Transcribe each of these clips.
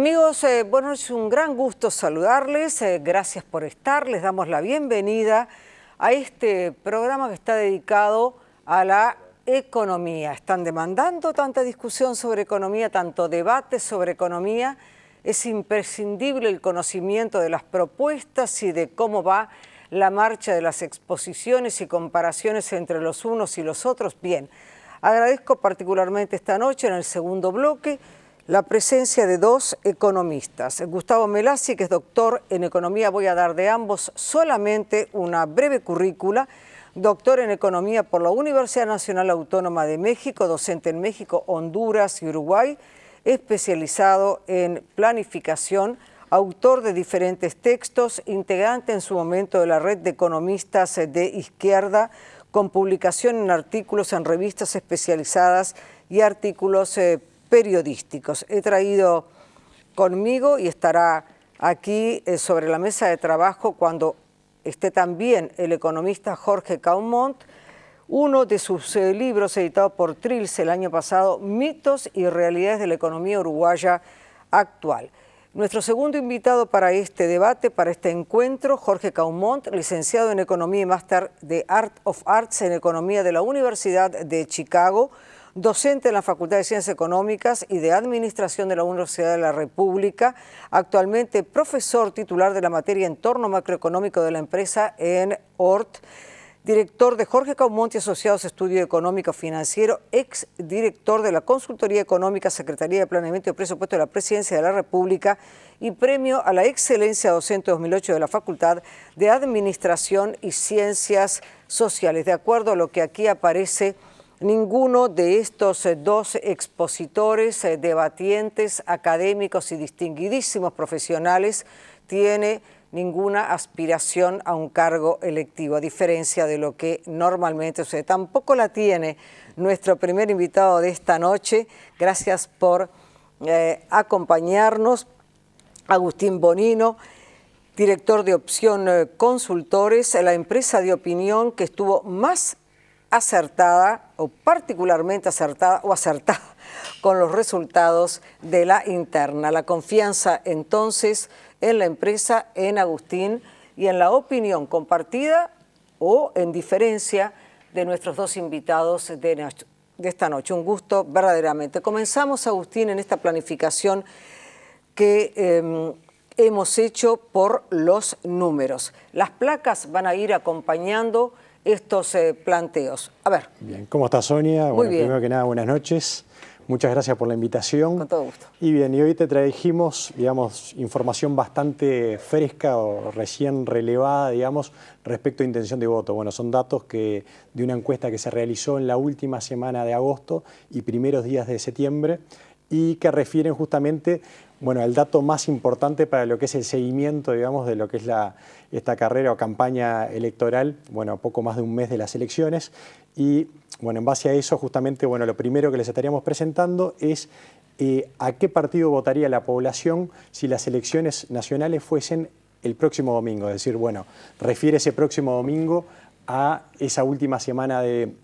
Amigos, bueno, es un gran gusto saludarles, gracias por estar, les damos la bienvenida a este programa que está dedicado a la economía. Están demandando tanta discusión sobre economía, tanto debate sobre economía. Es imprescindible el conocimiento de las propuestas y de cómo va la marcha de las exposiciones y comparaciones entre los unos y los otros. Bien, agradezco particularmente esta noche en el segundo bloque la presencia de dos economistas. Gustavo Melassi, que es doctor en economía, voy a dar de ambos solamente una breve currícula. Doctor en economía por la Universidad Nacional Autónoma de México, docente en México, Honduras y Uruguay, especializado en planificación, autor de diferentes textos, integrante en su momento de la red de economistas de izquierda, con publicación en artículos en revistas especializadas y artículos periodísticos. He traído conmigo y estará aquí sobre la mesa de trabajo cuando esté también el economista Jorge Caumont, uno de sus libros editado por Trilce el año pasado, Mitos y realidades de la economía uruguaya actual. Nuestro segundo invitado para este debate, para este encuentro, Jorge Caumont, licenciado en Economía y máster de Art of Arts en Economía de la Universidad de Chicago, docente en la Facultad de Ciencias Económicas y de Administración de la Universidad de la República, actualmente profesor titular de la materia Entorno Macroeconómico de la Empresa en ORT, director de Jorge Caumont y Asociados Estudio Económico Financiero, ex director de la Consultoría Económica, Secretaría de Planeamiento y Presupuesto de la Presidencia de la República y premio a la excelencia docente 2008 de la Facultad de Administración y Ciencias Sociales. De acuerdo a lo que aquí aparece, ninguno de estos dos expositores, debatientes, académicos y distinguidísimos profesionales tiene ninguna aspiración a un cargo electivo, a diferencia de lo que normalmente sucede. Tampoco la tiene nuestro primer invitado de esta noche. Gracias por acompañarnos, Agustín Bonino, director de Opción Consultores, la empresa de opinión que estuvo más acertada o particularmente acertada con los resultados de la interna. La confianza entonces en la empresa, en Agustín y en la opinión compartida o en diferencia de nuestros dos invitados de esta noche. Un gusto verdaderamente. Comenzamos, Agustín, en esta planificación que hemos hecho por los números. Las placas van a ir acompañando estos planteos. A ver. Bien, ¿cómo está Sonia? Muy bueno, bien. Primero que nada, buenas noches. Muchas gracias por la invitación. Con todo gusto. Y bien, y hoy te trajimos, digamos, información bastante fresca o recién relevada, digamos, respecto a intención de voto. Bueno, son datos de una encuesta que se realizó en la última semana de agosto y primeros días de septiembre y que refieren justamente, bueno, al dato más importante para lo que es el seguimiento, digamos, de lo que es esta carrera o campaña electoral, bueno, a poco más de un mes de las elecciones. Y, bueno, en base a eso, justamente, bueno, lo primero que les estaríamos presentando es a qué partido votaría la población si las elecciones nacionales fuesen el próximo domingo. Es decir, bueno, refiere ese próximo domingo a esa última semana de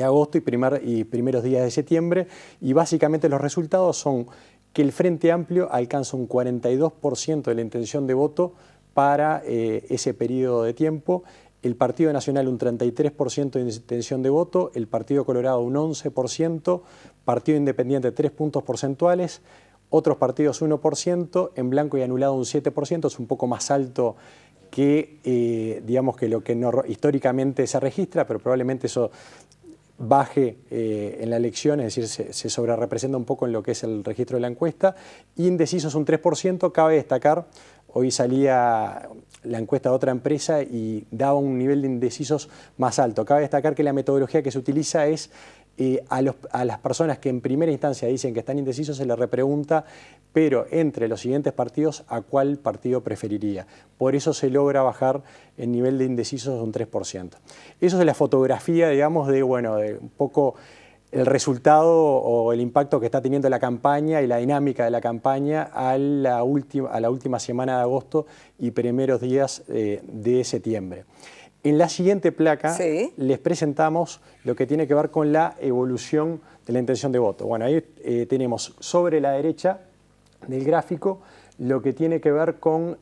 agosto y primeros días de septiembre. Y básicamente los resultados son que el Frente Amplio alcanza un 42% de la intención de voto para ese periodo de tiempo, el Partido Nacional un 33% de intención de voto, el Partido Colorado un 11%, Partido Independiente 3 puntos porcentuales, otros partidos 1%, en blanco y anulado un 7%, es un poco más alto que, digamos, que lo que históricamente se registra, pero probablemente eso baje en la elección, es decir, se sobrerepresenta un poco en lo que es el registro de la encuesta. Indecisos un 3%, cabe destacar, hoy salía la encuesta de otra empresa y daba un nivel de indecisos más alto. Cabe destacar que la metodología que se utiliza es a las personas que en primera instancia dicen que están indecisos se les repregunta, pero entre los siguientes partidos, ¿a cuál partido preferiría? Por eso se logra bajar el nivel de indecisos a un 3%. Eso es la fotografía, digamos, de un poco el resultado o el impacto que está teniendo la campaña y la dinámica de la campaña a la última semana de agosto y primeros días de septiembre. En la siguiente placa les presentamos lo que tiene que ver con la evolución de la intención de voto. Bueno, ahí tenemos sobre la derecha del gráfico lo que tiene que ver con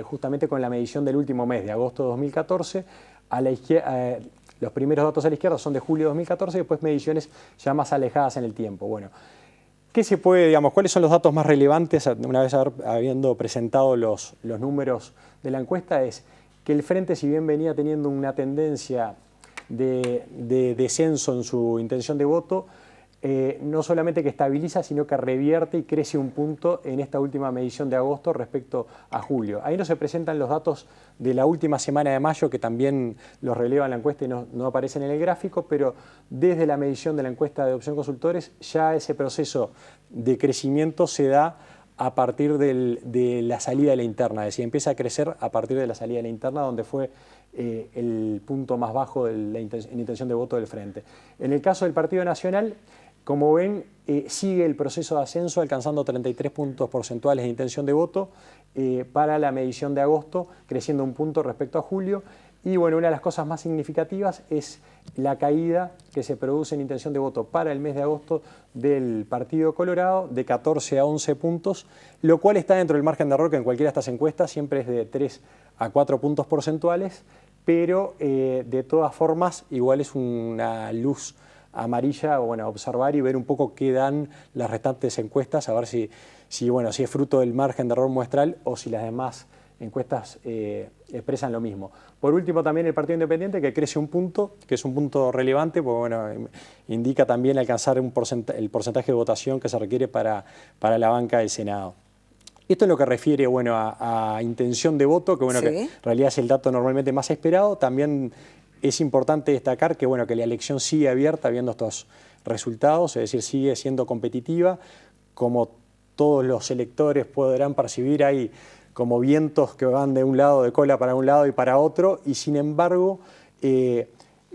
justamente con la medición del último mes, de agosto de 2014. A la izquierda, los primeros datos a la izquierda son de julio de 2014 y después mediciones ya más alejadas en el tiempo. Bueno, ¿qué se puede, digamos, cuáles son los datos más relevantes una vez habiendo presentado los números de la encuesta? Es que el Frente, si bien venía teniendo una tendencia de descenso en su intención de voto, no solamente que estabiliza, sino que revierte y crece un punto en esta última medición de agosto respecto a julio. Ahí no se presentan los datos de la última semana de mayo, que también los releva en la encuesta y no aparecen en el gráfico, pero desde la medición de la encuesta de Opción Consultores ya ese proceso de crecimiento se da a partir de la salida de la interna, es decir, empieza a crecer a partir de la salida de la interna, donde fue el punto más bajo de la intención de voto del Frente. En el caso del Partido Nacional, como ven, sigue el proceso de ascenso alcanzando 33 puntos porcentuales de intención de voto para la medición de agosto, creciendo un punto respecto a julio. Y bueno, una de las cosas más significativas es la caída que se produce en intención de voto para el mes de agosto del Partido Colorado de 14 a 11 puntos, lo cual está dentro del margen de error que en cualquiera de estas encuestas siempre es de 3 a 4 puntos porcentuales, pero de todas formas igual es una luz amarilla, bueno, observar y ver un poco qué dan las restantes encuestas, a ver si es fruto del margen de error muestral o si las demás encuestas expresan lo mismo. Por último, también el Partido Independiente, que crece un punto, que es un punto relevante, porque bueno, indica también alcanzar el porcentaje de votación que se requiere para la banca del Senado. Esto es lo que refiere, bueno, a intención de voto, que bueno, sí, que en realidad es el dato normalmente más esperado. También es importante destacar que, bueno, que la elección sigue abierta viendo estos resultados, es decir, sigue siendo competitiva. Como todos los electores podrán percibir, hay como vientos que van de un lado, de cola para un lado y para otro, y sin embargo,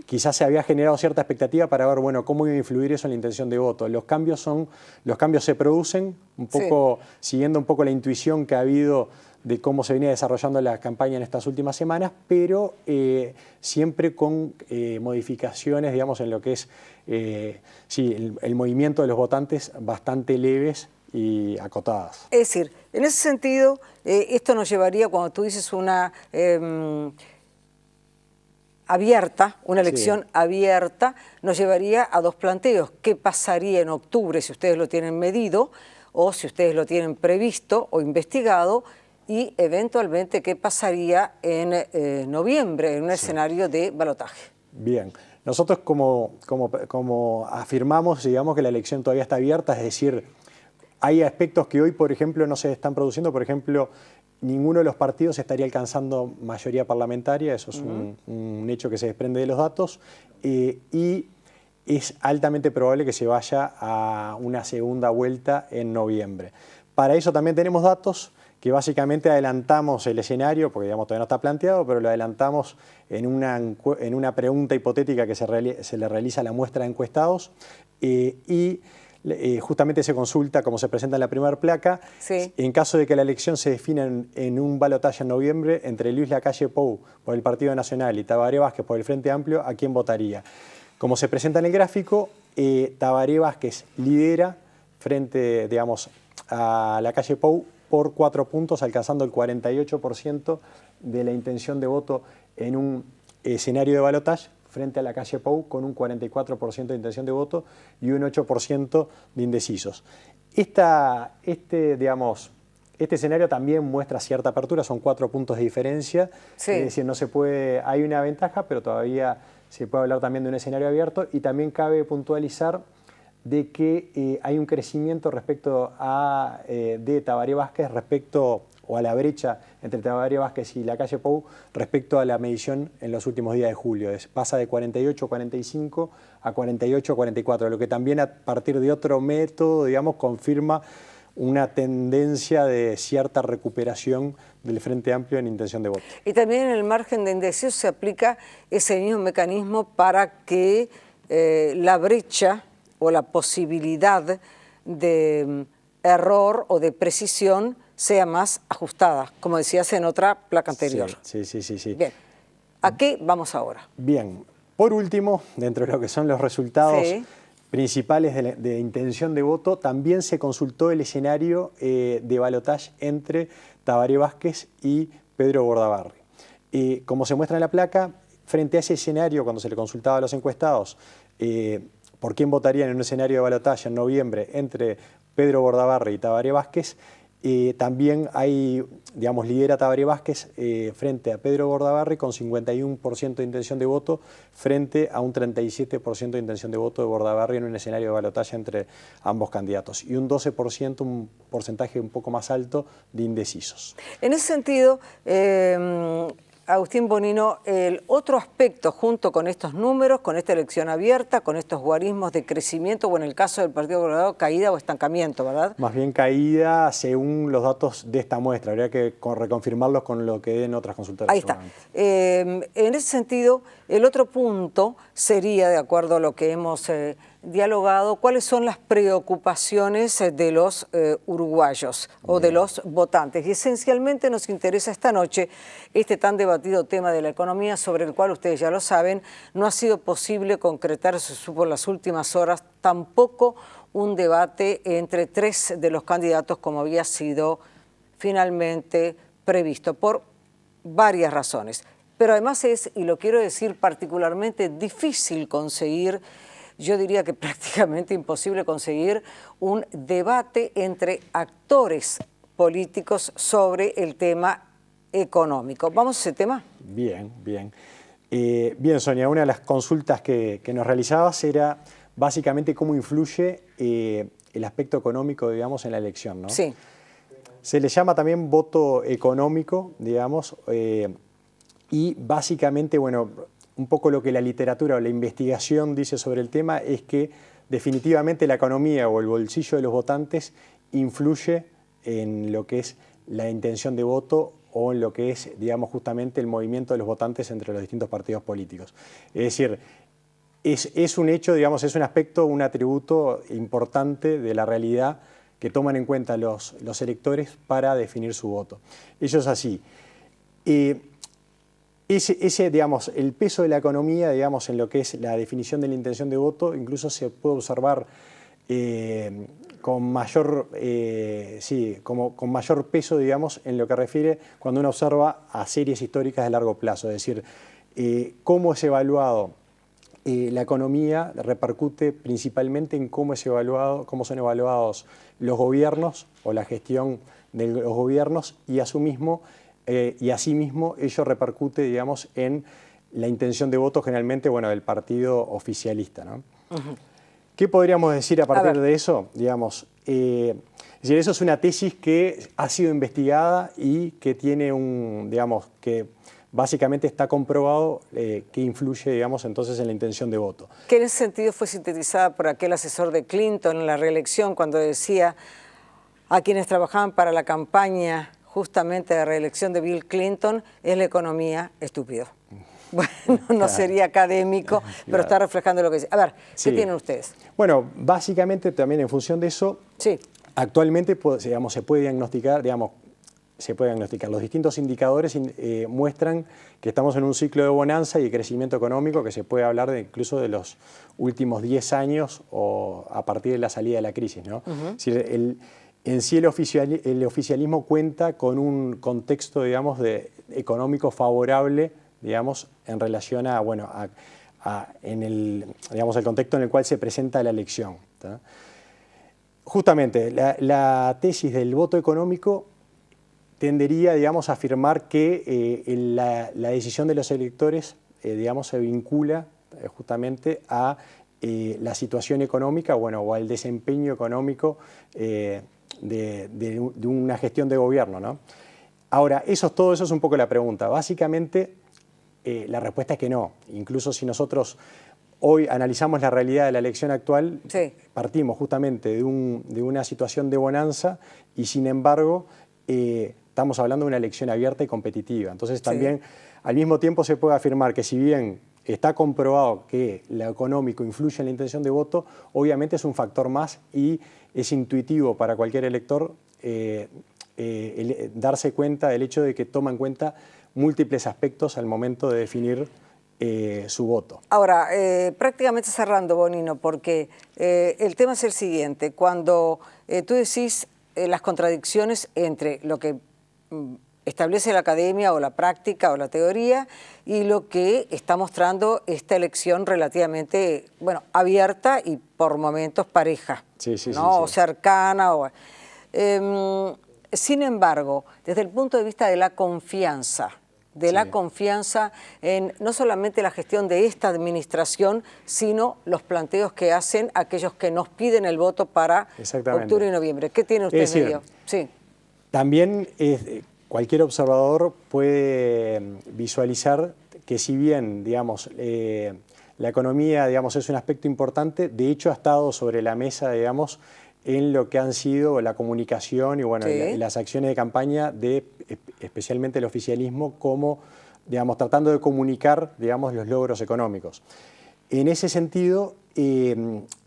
quizás se había generado cierta expectativa para ver, bueno, cómo iba a influir eso en la intención de voto. Los cambios se producen, un poco siguiendo un poco la intuición que ha habido de cómo se venía desarrollando la campaña en estas últimas semanas, pero siempre con modificaciones, digamos, en lo que es el movimiento de los votantes bastante leves y acotadas. Es decir, en ese sentido, esto nos llevaría, cuando tú dices una elección abierta, nos llevaría a dos planteos. ¿Qué pasaría en octubre si ustedes lo tienen medido o si ustedes lo tienen previsto o investigado? Y eventualmente, ¿qué pasaría en noviembre en un escenario de balotaje? Bien, nosotros como afirmamos, digamos que la elección todavía está abierta, es decir, hay aspectos que hoy, por ejemplo, no se están produciendo. Por ejemplo, ninguno de los partidos estaría alcanzando mayoría parlamentaria, eso es un hecho que se desprende de los datos, y es altamente probable que se vaya a una segunda vuelta en noviembre. Para eso también tenemos datos que básicamente adelantamos el escenario, porque digamos, todavía no está planteado, pero lo adelantamos en una pregunta hipotética que se le realiza a la muestra de encuestados, y justamente se consulta, como se presenta en la primera placa, en caso de que la elección se defina en un balotaje en noviembre entre Luis Lacalle Pou por el Partido Nacional y Tabaré Vázquez por el Frente Amplio, ¿a quién votaría? Como se presenta en el gráfico, Tabaré Vázquez lidera frente, digamos, a Lacalle Pou por 4 puntos, alcanzando el 48% de la intención de voto en un escenario de balotaje, frente a Lacalle Pou con un 44% de intención de voto y un 8% de indecisos. Este escenario también muestra cierta apertura, son 4 puntos de diferencia, es decir, hay una ventaja, pero todavía se puede hablar también de un escenario abierto, y también cabe puntualizar de que hay un crecimiento respecto de Tabaré Vázquez o a la brecha entre Tabaré Vázquez y Lacalle Pou respecto a la medición en los últimos días de julio. Pasa de 48-45 a 48-44, lo que también a partir de otro método, digamos, confirma una tendencia de cierta recuperación del Frente Amplio en intención de voto. Y también en el margen de indecisos se aplica ese mismo mecanismo para que la brecha o la posibilidad de error o de precisión sea más ajustada, como decías en otra placa anterior. Sí. Bien, ¿a qué vamos ahora? Bien, por último, dentro de lo que son los resultados principales de intención de voto, también se consultó el escenario de balotaje entre Tabaré Vázquez y Pedro Bordaberry. Como se muestra en la placa, frente a ese escenario, cuando se le consultaba a los encuestados por quién votarían en un escenario de balotaje en noviembre entre Pedro Bordaberry y Tabaré Vázquez, también hay, digamos, lidera Tabaré Vázquez frente a Pedro Bordaberry con 51% de intención de voto frente a un 37% de intención de voto de Bordaberry en un escenario de balotaje entre ambos candidatos y un 12%, un porcentaje un poco más alto de indecisos. En ese sentido, Agustín Bonino, el otro aspecto junto con estos números, con esta elección abierta, con estos guarismos de crecimiento, o en el caso del Partido Colorado, caída o estancamiento, ¿verdad? Más bien caída según los datos de esta muestra, habría que reconfirmarlos con lo que den otras consultoras. Ahí está. En ese sentido, el otro punto sería, de acuerdo a lo que hemos dialogado, cuáles son las preocupaciones de los uruguayos o de los votantes. Y esencialmente nos interesa esta noche este tan debatido tema de la economía, sobre el cual ustedes ya lo saben, no ha sido posible concretar, se supo en las últimas horas, tampoco un debate entre tres de los candidatos como había sido finalmente previsto, por varias razones. Pero además es, y lo quiero decir, particularmente difícil conseguir, yo diría que prácticamente imposible conseguir un debate entre actores políticos sobre el tema económico. ¿Vamos a ese tema? Bien, bien. Bien, Sonia, una de las consultas que nos realizabas era básicamente cómo influye el aspecto económico, digamos, en la elección, ¿no? Sí. Se le llama también voto económico, digamos, y básicamente, bueno, un poco lo que la literatura o la investigación dice sobre el tema es que definitivamente la economía o el bolsillo de los votantes influye en lo que es la intención de voto o en lo que es, digamos, justamente el movimiento de los votantes entre los distintos partidos políticos. Es decir, es un hecho, digamos, es un aspecto, un atributo importante de la realidad que toman en cuenta los electores para definir su voto. Eso es así. Digamos, el peso de la economía, digamos, en lo que es la definición de la intención de voto, incluso se puede observar con mayor peso, digamos, en lo que refiere cuando uno observa a series históricas de largo plazo, es decir, cómo es evaluado la economía repercute principalmente en cómo son evaluados los gobiernos o la gestión de los gobiernos y asimismo ello repercute, digamos, en la intención de voto generalmente, bueno, del partido oficialista, ¿no? Uh-huh. ¿Qué podríamos decir a partir de eso? Digamos, es decir, eso es una tesis que ha sido investigada y que tiene digamos, que básicamente está comprobado que influye, digamos, entonces en la intención de voto. Que en ese sentido fue sintetizada por aquel asesor de Clinton en la reelección cuando decía a quienes trabajaban para la campaña justamente de reelección de Bill Clinton, es la economía estúpido. Bueno, no sería académico, pero está reflejando lo que dice. A ver, ¿qué tienen ustedes? Bueno, básicamente también en función de eso, actualmente, digamos, se puede diagnosticar, los distintos indicadores muestran que estamos en un ciclo de bonanza y de crecimiento económico que se puede hablar incluso de los últimos 10 años o a partir de la salida de la crisis, ¿no? Uh-huh. Es decir, en sí el oficialismo cuenta con un contexto, digamos, económico favorable, digamos, en relación a, bueno, digamos, el contexto en el cual se presenta la elección, ¿tá? Justamente, la tesis del voto económico tendería, digamos, a afirmar que la decisión de los electores, digamos, se vincula justamente a la situación económica, bueno, o al desempeño económico de una gestión de gobierno, ¿no? Ahora, todo eso es un poco la pregunta. Básicamente, la respuesta es que no. Incluso si nosotros hoy analizamos la realidad de la elección actual, partimos justamente de una situación de bonanza y, sin embargo, estamos hablando de una elección abierta y competitiva. Entonces, también, al mismo tiempo, se puede afirmar que si bien está comprobado que lo económico influye en la intención de voto, obviamente es un factor más y es intuitivo para cualquier elector darse cuenta del hecho de que toma en cuenta múltiples aspectos al momento de definir su voto. Ahora, prácticamente cerrando, Bonino, porque el tema es el siguiente. Cuando tú decís las contradicciones entre lo que establece la academia o la práctica o la teoría y lo que está mostrando esta elección relativamente, bueno, abierta y por momentos pareja, sí, sí, ¿no? Sí, sí. O cercana. Sin embargo, desde el punto de vista de la confianza, en no solamente la gestión de esta administración, sino los planteos que hacen aquellos que nos piden el voto para octubre y noviembre. ¿Qué tiene usted en medio? Sí. También cualquier observador puede visualizar que si bien, digamos, la economía, digamos, es un aspecto importante, de hecho ha estado sobre la mesa, digamos, en lo que han sido la comunicación y, bueno, y las acciones de campaña de especialmente el oficialismo, como, digamos, tratando de comunicar, digamos, los logros económicos. En ese sentido,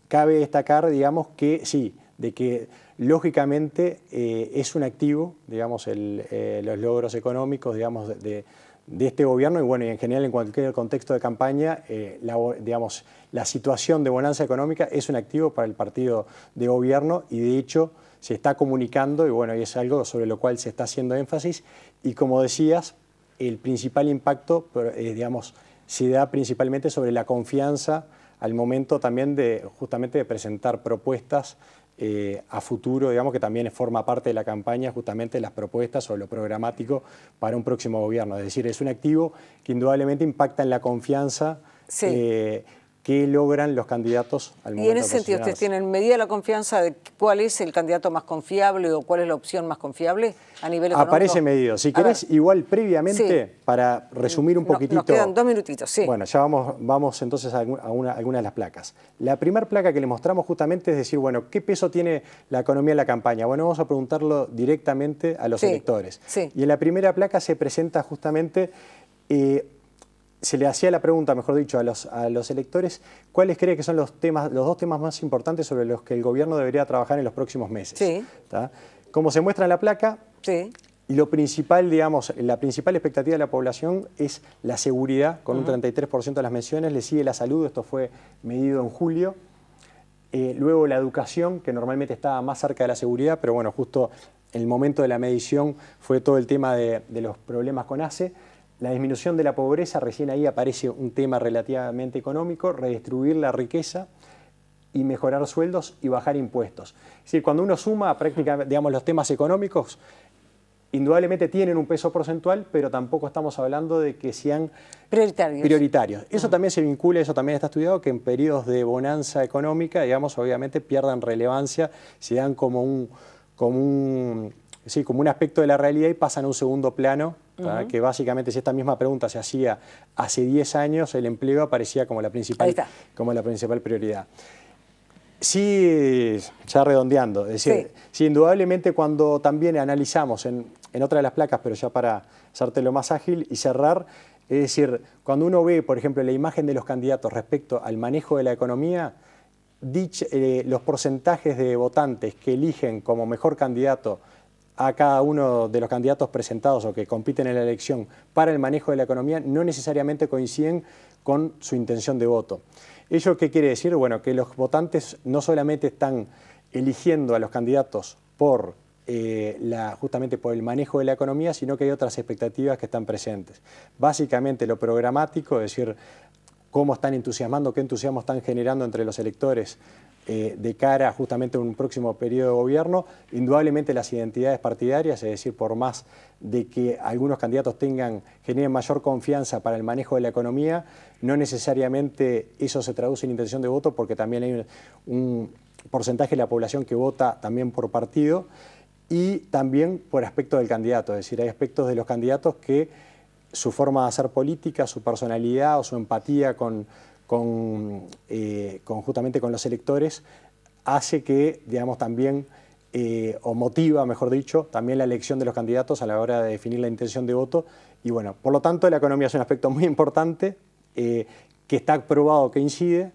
cabe destacar, digamos, que sí, de que lógicamente es un activo, digamos, los logros económicos, digamos, de este gobierno y, bueno, y en general en cualquier contexto de campaña, digamos, la situación de bonanza económica es un activo para el partido de gobierno y de hecho se está comunicando y, bueno, y es algo sobre lo cual se está haciendo énfasis y, como decías, el principal impacto, digamos, se da principalmente sobre la confianza al momento también de justamente de presentar propuestas a futuro, digamos, que también forma parte de la campaña justamente las propuestas o lo programático para un próximo gobierno. Es decir, es un activo que indudablemente impacta en la confianza que logran los candidatos al momento de Y en ese sentido, ¿ustedes tienen medida la confianza de cuál es el candidato más confiable o cuál es la opción más confiable a nivel económico? Aparece medido. Si querés, igual previamente, para resumir un poquitito. Nos quedan 2 minutitos, sí. Bueno, ya vamos entonces a alguna de las placas. La primera placa que le mostramos justamente es decir, bueno, ¿qué peso tiene la economía en la campaña? Bueno, vamos a preguntarlo directamente a los electores. Y en la primera placa se presenta justamente... se le hacía la pregunta, mejor dicho, a los electores, ¿cuáles cree que son los dos temas más importantes sobre los que el gobierno debería trabajar en los próximos meses? ¿Tá? Como se muestra en la placa, lo principal, digamos, la principal expectativa de la población es la seguridad, con un 33% de las menciones, le sigue la salud, esto fue medido en julio, luego la educación, que normalmente estaba más cerca de la seguridad, pero bueno, justo el momento de la medición fue todo el tema de los problemas con ACE. La disminución de la pobreza, recién ahí aparece un tema relativamente económico, redistribuir la riqueza y mejorar sueldos y bajar impuestos. Es decir, cuando uno suma prácticamente, digamos, los temas económicos, indudablemente tienen un peso porcentual, pero tampoco estamos hablando de que sean prioritarios. Eso también se vincula, eso también está estudiado, que en periodos de bonanza económica, digamos, obviamente pierdan relevancia, se dan como un aspecto de la realidad y pasan a un segundo plano. Que básicamente, si esta misma pregunta se hacía hace 10 años, el empleo aparecía como la principal prioridad. Sí, ya redondeando, es decir, sí, indudablemente cuando también analizamos en otra de las placas, pero ya para hacértelo más ágil y cerrar, es decir, cuando uno ve, por ejemplo, la imagen de los candidatos respecto al manejo de la economía, los porcentajes de votantes que eligen como mejor candidato a cada uno de los candidatos presentados o que compiten en la elección para el manejo de la economía no necesariamente coinciden con su intención de voto. ¿Ello qué quiere decir? Bueno, que los votantes no solamente están eligiendo a los candidatos justamente por el manejo de la economía, sino que hay otras expectativas que están presentes. Básicamente lo programático, es decir, cómo están entusiasmando, qué entusiasmo están generando entre los electores de cara justamente a un próximo periodo de gobierno, indudablemente las identidades partidarias, es decir, por más de que algunos candidatos generen mayor confianza para el manejo de la economía, no necesariamente eso se traduce en intención de voto, porque también hay un porcentaje de la población que vota también por partido y también por aspecto del candidato, es decir, hay aspectos de los candidatos que su forma de hacer política, su personalidad o su empatía justamente con los electores hace que, digamos, también, o motiva, mejor dicho, también la elección de los candidatos a la hora de definir la intención de voto. Y bueno, por lo tanto, la economía es un aspecto muy importante, que está probado que incide,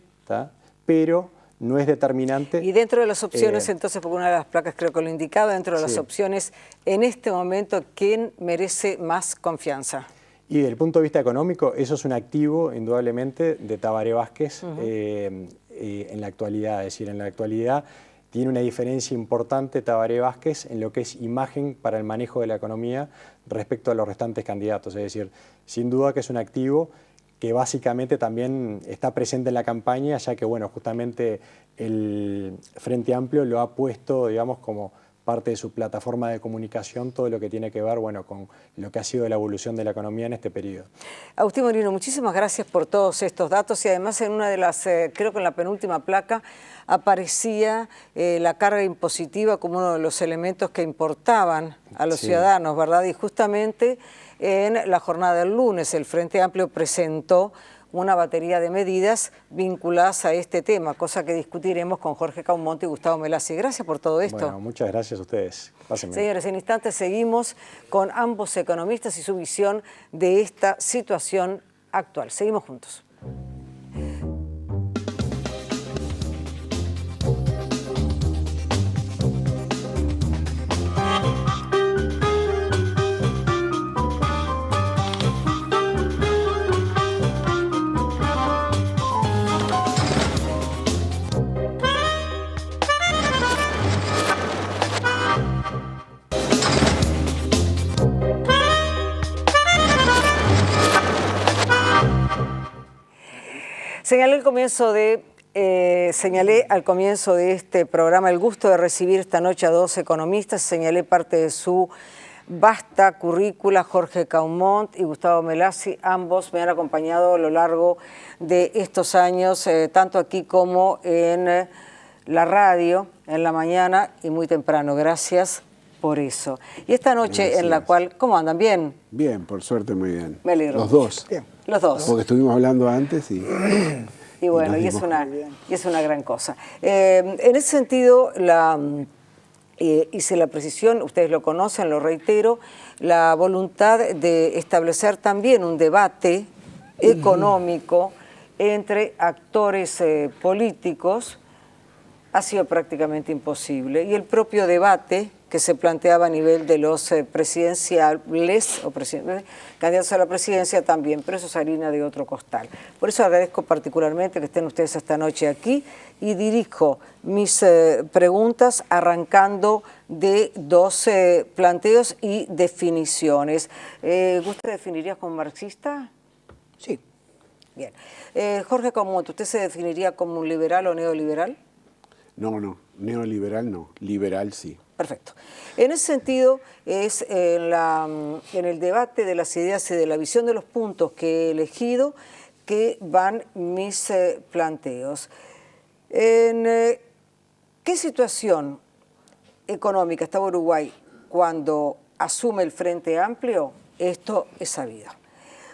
pero no es determinante. Y dentro de las opciones, entonces, porque una de las placas creo que lo indicaba, dentro de las opciones, en este momento, ¿quién merece más confianza? Y desde el punto de vista económico, eso es un activo, indudablemente, de Tabaré Vázquez en la actualidad. Es decir, en la actualidad tiene una diferencia importante Tabaré Vázquez en lo que es imagen para el manejo de la economía respecto a los restantes candidatos. Es decir, sin duda que es un activo que básicamente también está presente en la campaña, ya que, bueno, justamente el Frente Amplio lo ha puesto, digamos, como parte de su plataforma de comunicación, todo lo que tiene que ver, bueno, con lo que ha sido la evolución de la economía en este periodo. Agustín Morino, muchísimas gracias por todos estos datos, y además en una de las, creo que en la penúltima placa, aparecía la carga impositiva como uno de los elementos que importaban a los ciudadanos, ¿verdad? Y justamente en la jornada del lunes el Frente Amplio presentó una batería de medidas vinculadas a este tema, cosa que discutiremos con Jorge Caumont y Gustavo Melassi. Gracias por todo esto. Bueno, muchas gracias a ustedes. Pásenme. Señores, en instantes seguimos con ambos economistas y su visión de esta situación actual. Seguimos juntos. Señalé al comienzo de este programa el gusto de recibir esta noche a dos economistas. Señalé parte de su vasta currícula, Jorge Caumont y Gustavo Melassi. Ambos me han acompañado a lo largo de estos años, tanto aquí como en la radio, en la mañana y muy temprano. Gracias por eso. Y esta noche gracias. En la cual, ¿cómo andan? ¿Bien? Bien, por suerte muy bien. Me alegro. Los dos. Bien. Los dos. Porque estuvimos hablando antes y bueno, y es una gran cosa. En ese sentido, hice la precisión, ustedes lo conocen, lo reitero, la voluntad de establecer también un debate económico entre actores políticos ha sido prácticamente imposible. Y el propio debate que se planteaba a nivel de los presidenciales o candidatos a la presidencia también, pero eso es harina de otro costal. Por eso agradezco particularmente que estén ustedes esta noche aquí y dirijo mis preguntas arrancando de dos planteos y definiciones. ¿Usted definiría como marxista? Sí. Bien. Jorge Caumont, ¿usted se definiría como un liberal o neoliberal? No, neoliberal no, liberal sí. Perfecto. En ese sentido, es en el debate de las ideas y de la visión de los puntos que he elegido que van mis planteos. ¿En qué situación económica estaba Uruguay cuando asume el Frente Amplio? Esto es sabido.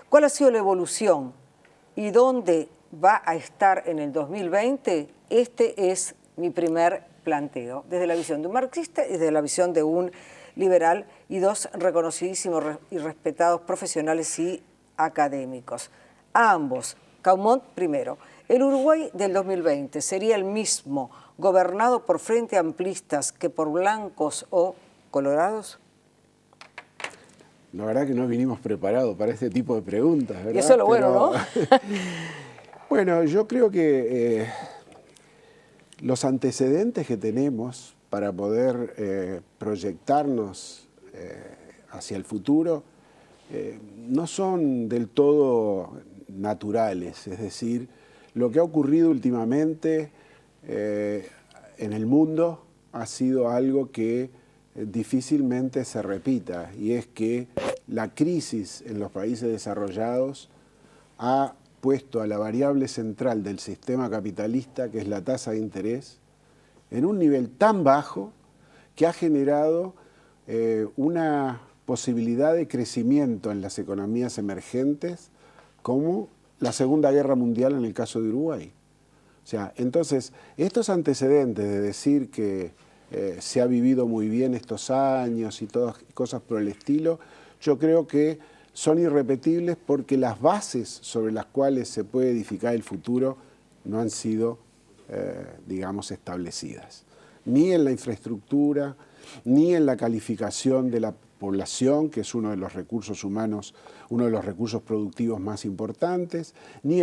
¿Cuál ha sido la evolución y dónde va a estar en el 2020? Este es mi primer planteo, desde la visión de un marxista y desde la visión de un liberal y dos reconocidísimos y respetados profesionales y académicos. A ambos, Caumont primero, ¿el Uruguay del 2020 sería el mismo gobernado por frente amplistas que por blancos o colorados? La verdad que no vinimos preparados para este tipo de preguntas, ¿verdad? Y eso es lo bueno, ¿no? Bueno, yo creo que los antecedentes que tenemos para poder proyectarnos hacia el futuro no son del todo naturales. Es decir, lo que ha ocurrido últimamente en el mundo ha sido algo que difícilmente se repita, y es que la crisis en los países desarrollados ha puesto a la variable central del sistema capitalista, que es la tasa de interés, en un nivel tan bajo que ha generado una posibilidad de crecimiento en las economías emergentes como la Segunda Guerra Mundial en el caso de Uruguay. O sea, entonces, estos antecedentes de decir que se ha vivido muy bien estos años y todas cosas por el estilo, yo creo que son irrepetibles porque las bases sobre las cuales se puede edificar el futuro no han sido, digamos, establecidas. Ni en la infraestructura, ni en la calificación de la población, que es uno de los recursos humanos, uno de los recursos productivos más importantes, ni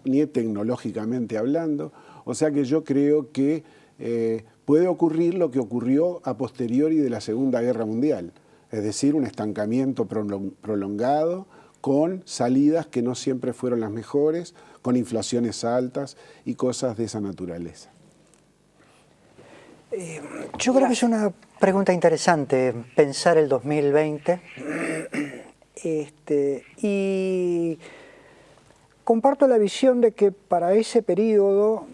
ni tecnológicamente hablando. O sea que yo creo que puede ocurrir lo que ocurrió a posteriori de la Segunda Guerra Mundial, es decir, un estancamiento prolongado con salidas que no siempre fueron las mejores, con inflaciones altas y cosas de esa naturaleza. Yo creo que es una pregunta interesante pensar el 2020 y comparto la visión de que para ese periodo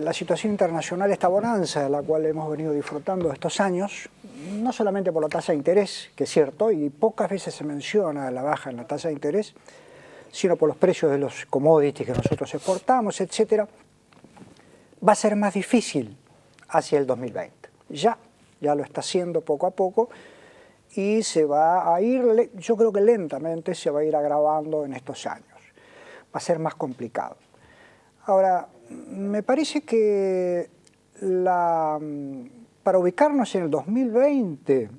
la situación internacional, esta bonanza de la cual hemos venido disfrutando estos años, no solamente por la tasa de interés, que es cierto, y pocas veces se menciona la baja en la tasa de interés, sino por los precios de los commodities que nosotros exportamos, etcétera, va a ser más difícil hacia el 2020. Ya lo está haciendo poco a poco y se va a ir, yo creo que lentamente se va a ir agravando en estos años. Va a ser más complicado. Ahora, me parece que para ubicarnos en el 2020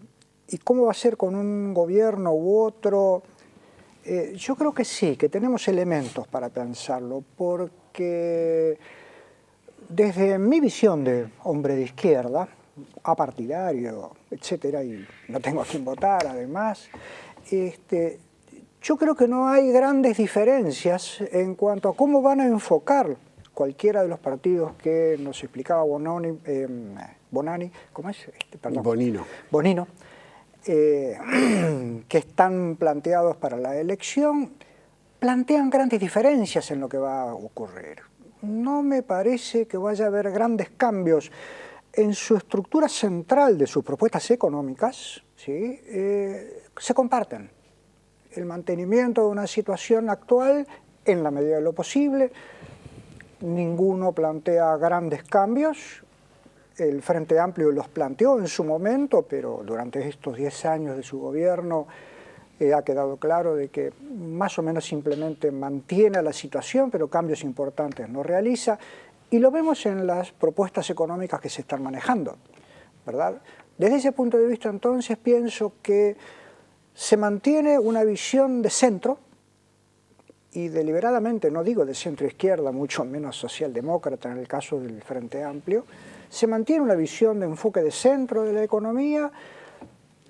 y cómo va a ser con un gobierno u otro, yo creo que sí, que tenemos elementos para pensarlo, porque desde mi visión de hombre de izquierda, apartidario, etcétera, y no tengo a quién votar además, yo creo que no hay grandes diferencias en cuanto a cómo van a enfocar cualquiera de los partidos que nos explicaba Bonani, ¿cómo es? Perdón. Bonino, que están planteados para la elección, plantean grandes diferencias en lo que va a ocurrir. No me parece que vaya a haber grandes cambios en su estructura central de sus propuestas económicas, ¿sí? Se comparten. El mantenimiento de una situación actual en la medida de lo posible. Ninguno plantea grandes cambios. El Frente Amplio los planteó en su momento, pero durante estos 10 años de su gobierno ha quedado claro de que más o menos simplemente mantiene la situación, pero cambios importantes no realiza. Y lo vemos en las propuestas económicas que se están manejando, ¿verdad? Desde ese punto de vista, entonces, pienso que se mantiene una visión de centro, y deliberadamente, no digo de centro-izquierda, mucho menos socialdemócrata en el caso del Frente Amplio, se mantiene una visión de enfoque de centro de la economía,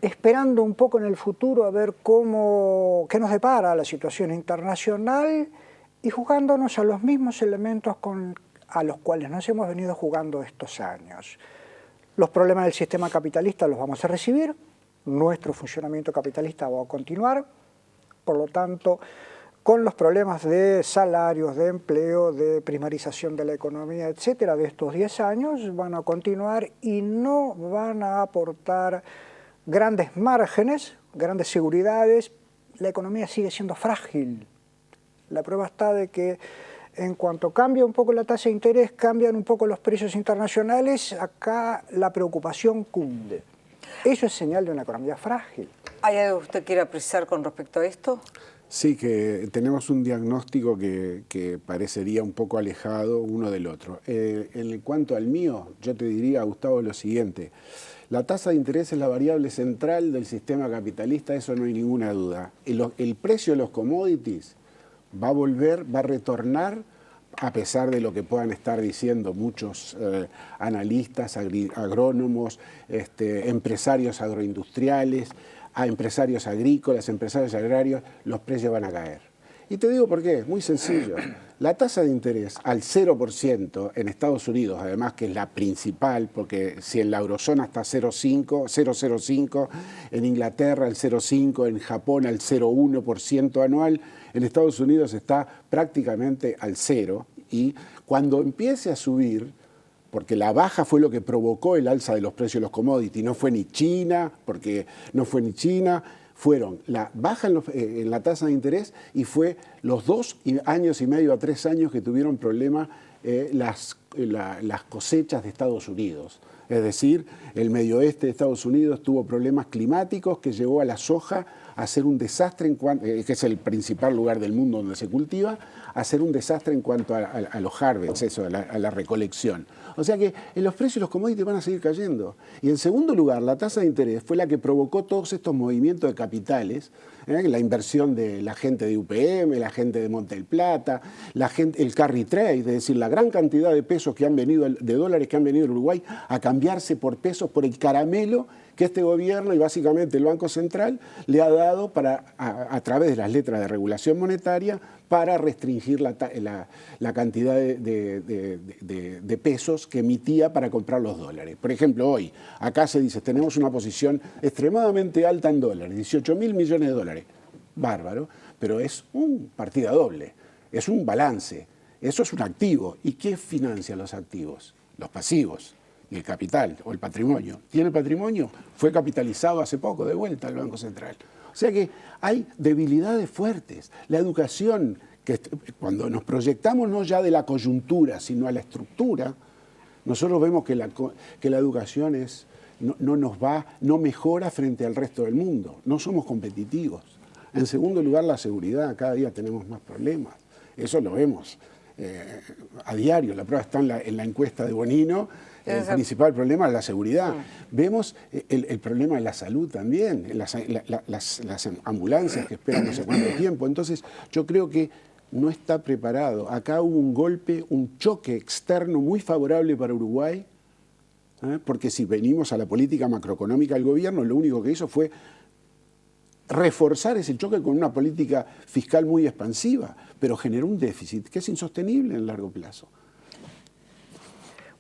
esperando un poco en el futuro a ver qué nos depara la situación internacional y jugándonos a los mismos elementos a los cuales nos hemos venido jugando estos años. Los problemas del sistema capitalista los vamos a recibir, nuestro funcionamiento capitalista va a continuar, por lo tanto, con los problemas de salarios, de empleo, de primarización de la economía, etcétera, de estos 10 años van a continuar y no van a aportar grandes márgenes, grandes seguridades. La economía sigue siendo frágil. La prueba está de que en cuanto cambia un poco la tasa de interés, cambian un poco los precios internacionales, acá la preocupación cunde. Eso es señal de una economía frágil. ¿Hay algo que usted quiera precisar con respecto a esto? Sí, que tenemos un diagnóstico que parecería un poco alejado uno del otro. En cuanto al mío, yo te diría, Gustavo, lo siguiente. La tasa de interés es la variable central del sistema capitalista, eso no hay ninguna duda. El precio de los commodities va a retornar, a pesar de lo que puedan estar diciendo muchos analistas, agrónomos, empresarios agroindustriales, a empresarios agrícolas, empresarios agrarios, los precios van a caer. Y te digo por qué, es muy sencillo. La tasa de interés al 0% en Estados Unidos, además que es la principal, porque si en la eurozona está 0,05, en Inglaterra el 0,5, en Japón al 0,1% anual, en Estados Unidos está prácticamente al 0, y cuando empiece a subir, porque la baja fue lo que provocó el alza de los precios de los commodities, no fue ni China, fueron la baja en la tasa de interés y fue los 2 años y medio a 3 años que tuvieron problemas las cosechas de Estados Unidos. Es decir, el medio oeste de Estados Unidos tuvo problemas climáticos que llevó a la soja hacer un desastre en cuanto, que es el principal lugar del mundo donde se cultiva, hacer un desastre en cuanto a los harvests, eso, a la recolección. O sea que en los precios los commodities van a seguir cayendo. Y en segundo lugar, la tasa de interés fue la que provocó todos estos movimientos de capitales, la inversión de la gente de UPM, la gente de Monte del Plata, el carry trade, es decir, la gran cantidad de pesos que han venido, de dólares que han venido al Uruguay a cambiarse por pesos, por el caramelo que este gobierno y básicamente el Banco Central le ha dado a través de las letras de regulación monetaria para restringir la cantidad de pesos que emitía para comprar los dólares. Por ejemplo, hoy, acá se dice, tenemos una posición extremadamente alta en dólares, 18.000 millones de dólares. Bárbaro, pero es un partida doble, es un balance, eso es un activo. ¿Y qué financia los activos? Los pasivos. Y el capital o el patrimonio. ¿Tiene patrimonio? Fue capitalizado hace poco, de vuelta al Banco Central. O sea que hay debilidades fuertes. La educación, que cuando nos proyectamos no ya de la coyuntura, sino a la estructura, nosotros vemos que la educación no mejora frente al resto del mundo. No somos competitivos. En segundo lugar, la seguridad. Cada día tenemos más problemas. Eso lo vemos a diario. La prueba está en la encuesta de Bonino. El principal problema es la seguridad. Vemos el problema de la salud también, las ambulancias que esperan no sé cuánto tiempo. Entonces, yo creo que no está preparado. Acá hubo un golpe, un choque externo muy favorable para Uruguay, porque si venimos a la política macroeconómica del gobierno, lo único que hizo fue reforzar ese choque con una política fiscal muy expansiva, pero generó un déficit que es insostenible en el largo plazo.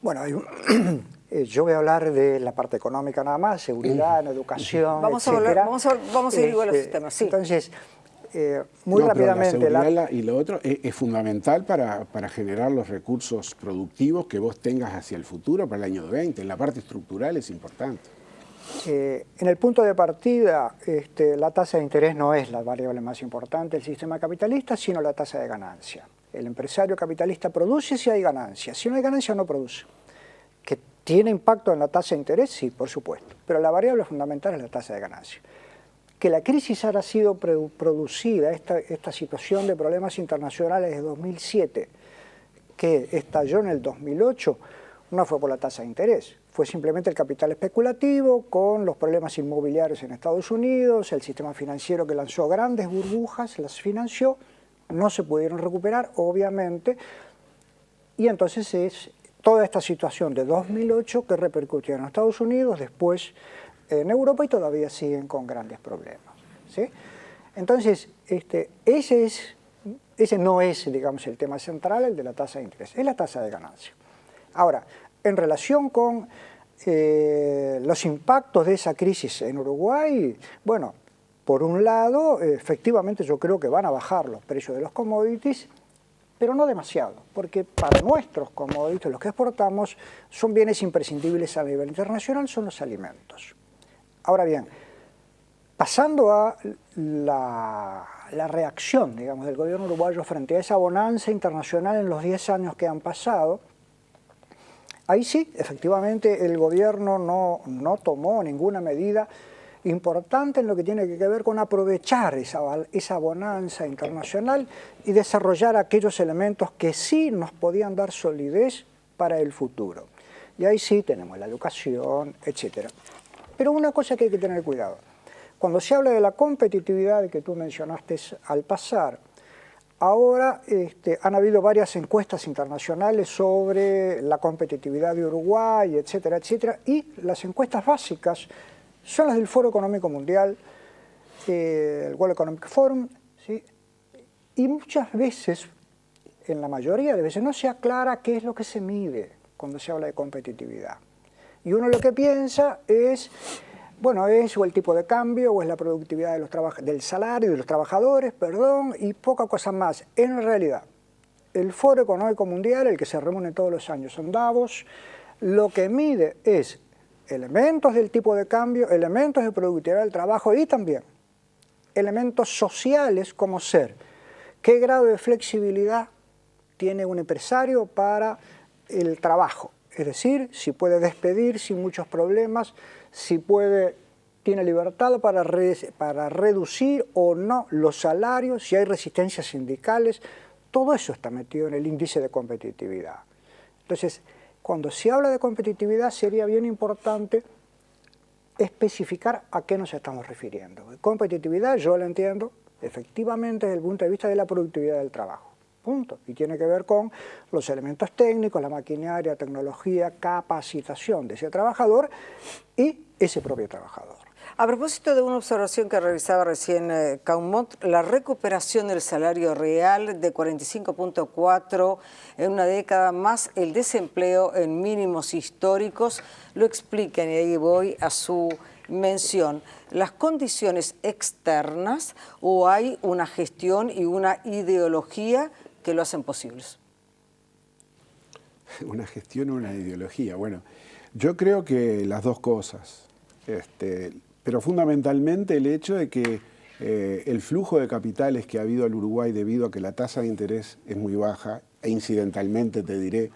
Bueno, yo voy a hablar de la parte económica nada más, seguridad, en educación, vamos etcétera. Vamos a ir igual a los temas, sí. Entonces, muy rápidamente... La seguridad y lo otro es fundamental para generar los recursos productivos que vos tengas hacia el futuro, para el año 20. En la parte estructural es importante. En el punto de partida, la tasa de interés no es la variable más importante del sistema capitalista, sino la tasa de ganancia. El empresario capitalista produce si hay ganancia. Si no hay ganancia, no produce. ¿Que tiene impacto en la tasa de interés? Sí, por supuesto. Pero la variable fundamental es la tasa de ganancia. Que la crisis haya sido producida, esta situación de problemas internacionales de 2007, que estalló en el 2008, no fue por la tasa de interés. Fue simplemente el capital especulativo con los problemas inmobiliarios en Estados Unidos, el sistema financiero que lanzó grandes burbujas, las financió, no se pudieron recuperar, obviamente, y entonces es toda esta situación de 2008 que repercutió en Estados Unidos, después en Europa y todavía siguen con grandes problemas, ¿sí? Entonces, ese no es, digamos, el tema central, el de la tasa de interés, es la tasa de ganancia. Ahora, en relación con los impactos de esa crisis en Uruguay, bueno, por un lado, efectivamente yo creo que van a bajar los precios de los commodities, pero no demasiado, porque para nuestros commodities, los que exportamos, son bienes imprescindibles a nivel internacional, son los alimentos. Ahora bien, pasando a la reacción, digamos, del gobierno uruguayo frente a esa bonanza internacional en los 10 años que han pasado, ahí sí, efectivamente, el gobierno no tomó ninguna medida importante en lo que tiene que ver con aprovechar esa bonanza internacional y desarrollar aquellos elementos que sí nos podían dar solidez para el futuro. Y ahí sí tenemos la educación, etc. Pero una cosa que hay que tener cuidado. Cuando se habla de la competitividad que tú mencionaste al pasar, ahora han habido varias encuestas internacionales sobre la competitividad de Uruguay, etcétera, etcétera, y las encuestas básicas son las del Foro Económico Mundial, el World Economic Forum, ¿sí? Y muchas veces, en la mayoría de veces, no se aclara qué es lo que se mide cuando se habla de competitividad. Y uno lo que piensa es, bueno, es o el tipo de cambio, o es la productividad del salario de los trabajadores, perdón, y poca cosa más. En realidad, el Foro Económico Mundial, el que se reúne todos los años en Davos, lo que mide es elementos del tipo de cambio, elementos de productividad del trabajo y también elementos sociales como ser qué grado de flexibilidad tiene un empresario para el trabajo. Es decir, si puede despedir sin muchos problemas, si puede tiene libertad para reducir o no los salarios, si hay resistencias sindicales, todo eso está metido en el índice de competitividad. Entonces, cuando se habla de competitividad sería bien importante especificar a qué nos estamos refiriendo. Competitividad, yo lo entiendo, efectivamente desde el punto de vista de la productividad del trabajo. Punto. Y tiene que ver con los elementos técnicos, la maquinaria, tecnología, capacitación de ese trabajador y ese propio trabajador. A propósito de una observación que realizaba recién Caumont, la recuperación del salario real de 45.4 en una década más el desempleo en mínimos históricos, lo explican, y ahí voy a su mención, las condiciones externas o hay una gestión y una ideología que lo hacen posibles. Una gestión o una ideología. Bueno, yo creo que las dos cosas. Pero fundamentalmente el hecho de que el flujo de capitales que ha habido al Uruguay debido a que la tasa de interés es muy baja, e incidentalmente te diré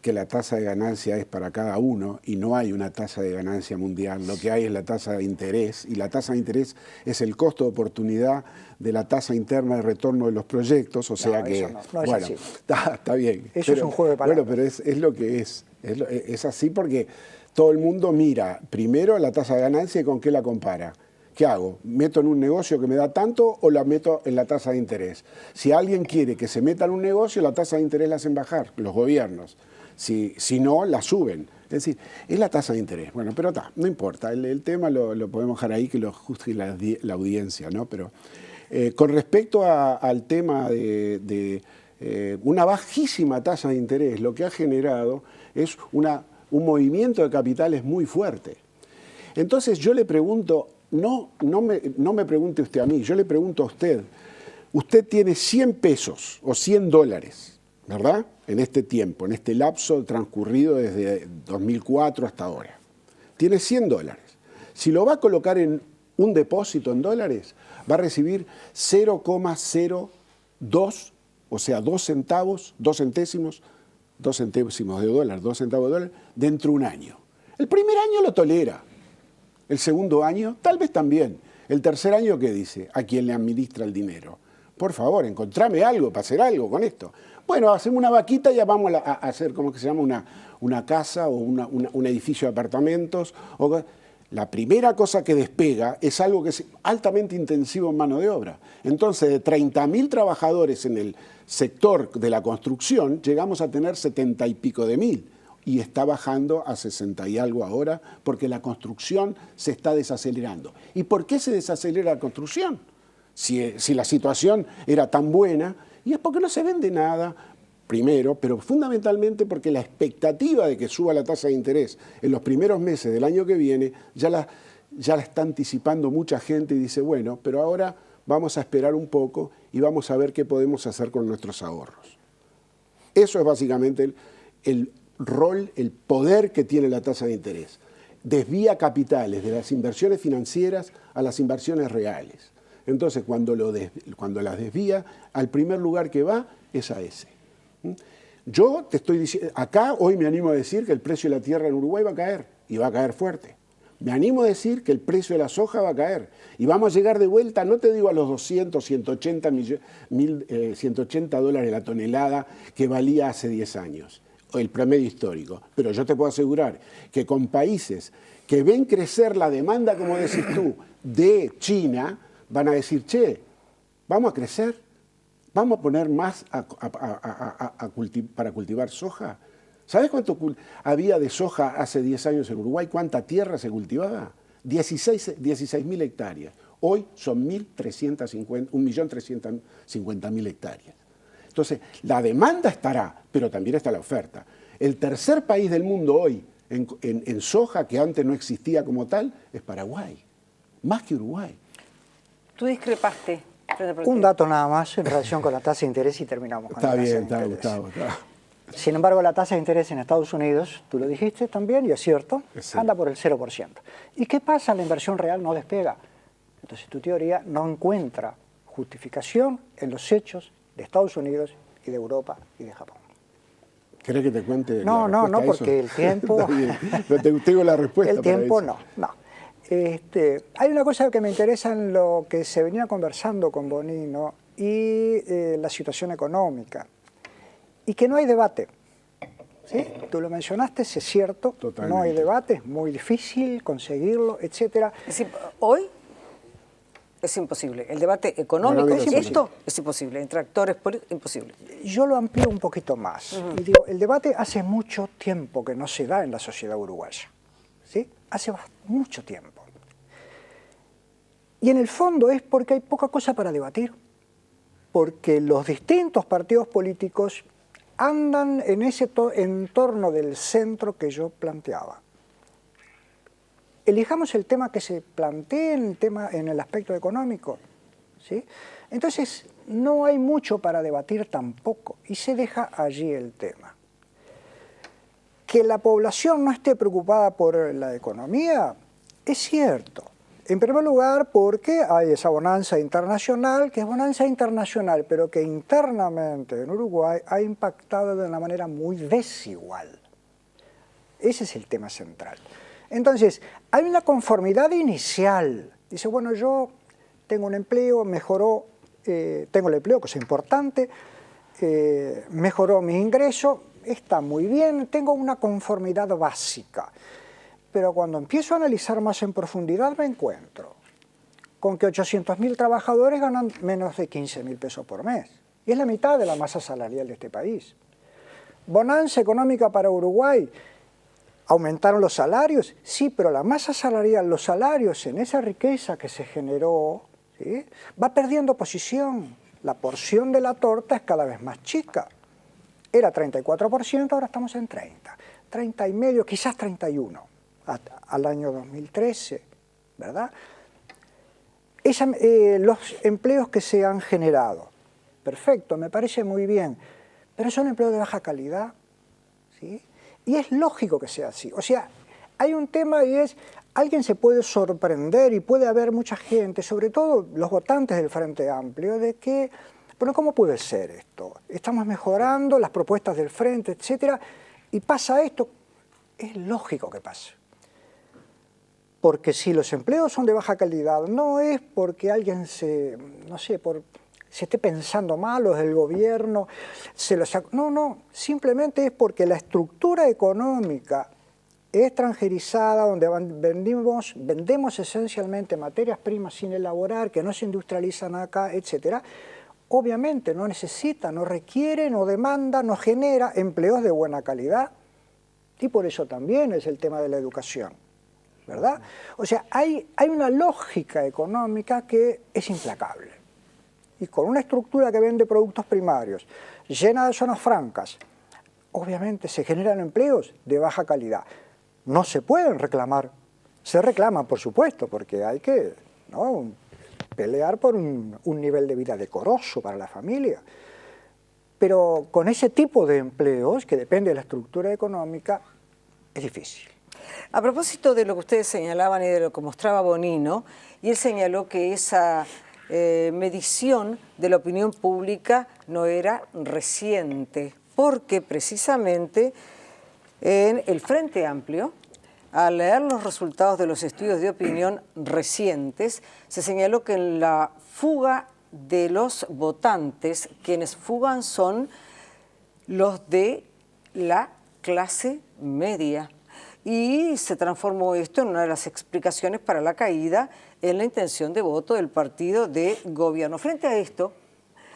que la tasa de ganancia es para cada uno y no hay una tasa de ganancia mundial, lo que hay es la tasa de interés, y la tasa de interés es el costo de oportunidad de la tasa interna de retorno de los proyectos, o sea que, no es bueno, así. Está bien. Eso es un juego de palabras. Bueno, pero es lo que es así porque todo el mundo mira primero la tasa de ganancia y con qué la compara. ¿Qué hago? ¿Meto en un negocio que me da tanto o la meto en la tasa de interés? Si alguien quiere que se meta en un negocio, la tasa de interés la hacen bajar, los gobiernos. Si no, la suben. Es decir, es la tasa de interés. Bueno, pero no importa. El tema lo podemos dejar ahí, que lo juzgue la audiencia, ¿no? Pero con respecto al tema de una bajísima tasa de interés, lo que ha generado es un movimiento de capitales muy fuerte. Entonces yo le pregunto, no me pregunte usted a mí, yo le pregunto a usted, usted tiene 100 pesos o 100 dólares, ¿verdad? En este tiempo, en este lapso transcurrido desde 2004 hasta ahora. Tiene 100 dólares. Si lo va a colocar en un depósito en dólares, va a recibir 0,02, o sea, 2 centavos, 2 centésimos, 2 centésimos de dólar, 2 centavos de dólar, dentro de un año. El primer año lo tolera. El segundo año, tal vez también. El tercer año, ¿qué dice? A quien le administra el dinero. Por favor, encontrame algo para hacer algo con esto. Bueno, hacemos una vaquita y ya vamos a hacer, ¿cómo que se llama? Una casa o un edificio de apartamentos. La primera cosa que despega es algo que es altamente intensivo en mano de obra. Entonces, de 30.000 trabajadores en el sector de la construcción, llegamos a tener 70 y pico de mil. Y está bajando a 60 y algo ahora, porque la construcción se está desacelerando. ¿Y por qué se desacelera la construcción? Si la situación era tan buena, y es porque no se vende nada, primero, pero fundamentalmente porque la expectativa de que suba la tasa de interés en los primeros meses del año que viene, ya la está anticipando mucha gente y dice, bueno, pero ahora vamos a esperar un poco y vamos a ver qué podemos hacer con nuestros ahorros. Eso es básicamente el rol, el poder que tiene la tasa de interés. Desvía capitales de las inversiones financieras a las inversiones reales. Entonces, cuando las desvía, al primer lugar que va es a ese. Yo te estoy diciendo, acá hoy me animo a decir que el precio de la tierra en Uruguay va a caer, y va a caer fuerte. Me animo a decir que el precio de la soja va a caer, y vamos a llegar de vuelta, no te digo a los 200, 180 dólares la tonelada que valía hace 10 años, el promedio histórico, pero yo te puedo asegurar que con países que ven crecer la demanda, como decís tú, de China, van a decir, che, vamos a crecer, vamos a poner más para cultivar soja. ¿Sabes cuánto había de soja hace 10 años en Uruguay? ¿Cuánta tierra se cultivaba? 16.000 hectáreas. Hoy son 1.350.000 hectáreas. Entonces, la demanda estará, pero también está la oferta. El tercer país del mundo hoy en soja, que antes no existía como tal, es Paraguay, más que Uruguay. Tú discrepaste. Un dato nada más en relación con la tasa de interés y terminamos con la tasa de interés. Está bien, Gustavo. Sin embargo, la tasa de interés en Estados Unidos, tú lo dijiste también, y es cierto, anda por el 0%. ¿Y qué pasa? La inversión real no despega. Entonces, tu teoría no encuentra justificación en los hechos de Estados Unidos y de Europa y de Japón. ¿Querés que te cuente? No, porque el tiempo... Pero tengo la respuesta. El tiempo no. Hay una cosa que me interesa en lo que se venía conversando con Bonino y la situación económica, y que no hay debate. ¿Sí? Tú lo mencionaste, es cierto, totalmente. No hay debate, es muy difícil conseguirlo, etc. Hoy es imposible. El debate económico, esto es imposible. Entre actores políticos, imposible. Yo lo amplío un poquito más. Y digo, el debate hace mucho tiempo que no se da en la sociedad uruguaya. ¿Sí? Hace mucho tiempo. Y en el fondo es porque hay poca cosa para debatir. Porque los distintos partidos políticos andan en ese entorno del centro que yo planteaba. Elijamos el tema que se plantea en el aspecto económico, ¿sí? Entonces, no hay mucho para debatir tampoco, y se deja allí el tema. Que la población no esté preocupada por la economía, es cierto. En primer lugar, porque hay esa bonanza internacional, que es bonanza internacional, pero que internamente en Uruguay ha impactado de una manera muy desigual. Ese es el tema central. Entonces, hay una conformidad inicial. Dice, bueno, yo tengo un empleo, mejoró, tengo el empleo, que es importante, mejoró mi ingreso, está muy bien, tengo una conformidad básica. Pero cuando empiezo a analizar más en profundidad me encuentro con que 800.000 trabajadores ganan menos de 15.000 pesos por mes. Y es la mitad de la masa salarial de este país. Bonanza económica para Uruguay. ¿Aumentaron los salarios? Sí, pero la masa salarial, los salarios en esa riqueza que se generó, ¿sí?, va perdiendo posición. La porción de la torta es cada vez más chica. Era 34%, ahora estamos en 30%. 30,5%, quizás 31%. Al año 2013, ¿verdad? Los empleos que se han generado, perfecto, me parece muy bien, pero son empleos de baja calidad, ¿sí? Y es lógico que sea así. O sea, hay un tema y es, alguien se puede sorprender y puede haber mucha gente, sobre todo los votantes del Frente Amplio, de que, bueno, ¿cómo puede ser esto? Estamos mejorando las propuestas del Frente, etcétera, y pasa esto. Es lógico que pase. Porque si los empleos son de baja calidad, no es porque alguien se esté pensando mal o el gobierno no, simplemente es porque la estructura económica extranjerizada, donde vendemos esencialmente materias primas sin elaborar, que no se industrializan acá, etcétera, obviamente no necesita, no requiere, no demanda, no genera empleos de buena calidad. Y por eso también es el tema de la educación, ¿verdad? O sea, hay una lógica económica que es implacable. Y con una estructura que vende productos primarios, llena de zonas francas, obviamente se generan empleos de baja calidad. No se pueden reclamar, se reclaman por supuesto, porque hay que, ¿no?, pelear por un nivel de vida decoroso para la familia. Pero con ese tipo de empleos, que depende de la estructura económica, es difícil. A propósito de lo que ustedes señalaban y de lo que mostraba Bonino, y él señaló que esa medición de la opinión pública no era reciente, porque precisamente en el Frente Amplio, al leer los resultados de los estudios de opinión recientes, se señaló que en la fuga de los votantes, quienes fugan son los de la clase media. Y se transformó esto en una de las explicaciones para la caída en la intención de voto del partido de gobierno. Frente a esto,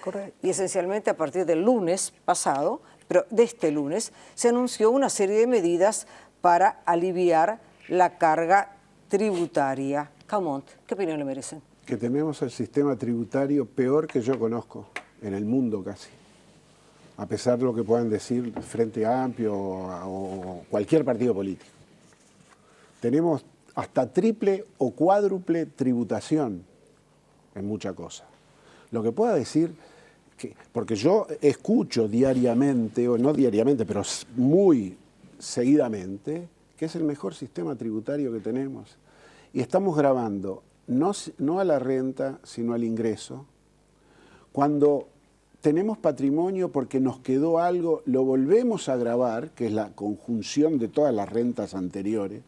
correcto, y esencialmente a partir del lunes pasado, pero de este lunes, se anunció una serie de medidas para aliviar la carga tributaria. Caumont, ¿qué opinión le merecen? Que tenemos el sistema tributario peor que yo conozco, en el mundo casi. A pesar de lo que puedan decir Frente Amplio o cualquier partido político. Tenemos hasta triple o cuádruple tributación en mucha cosa. Lo que pueda decir, porque yo escucho diariamente, o no diariamente, pero muy seguidamente, que es el mejor sistema tributario que tenemos. Y estamos grabando no a la renta, sino al ingreso. Cuando tenemos patrimonio porque nos quedó algo, lo volvemos a grabar, que es la conjunción de todas las rentas anteriores.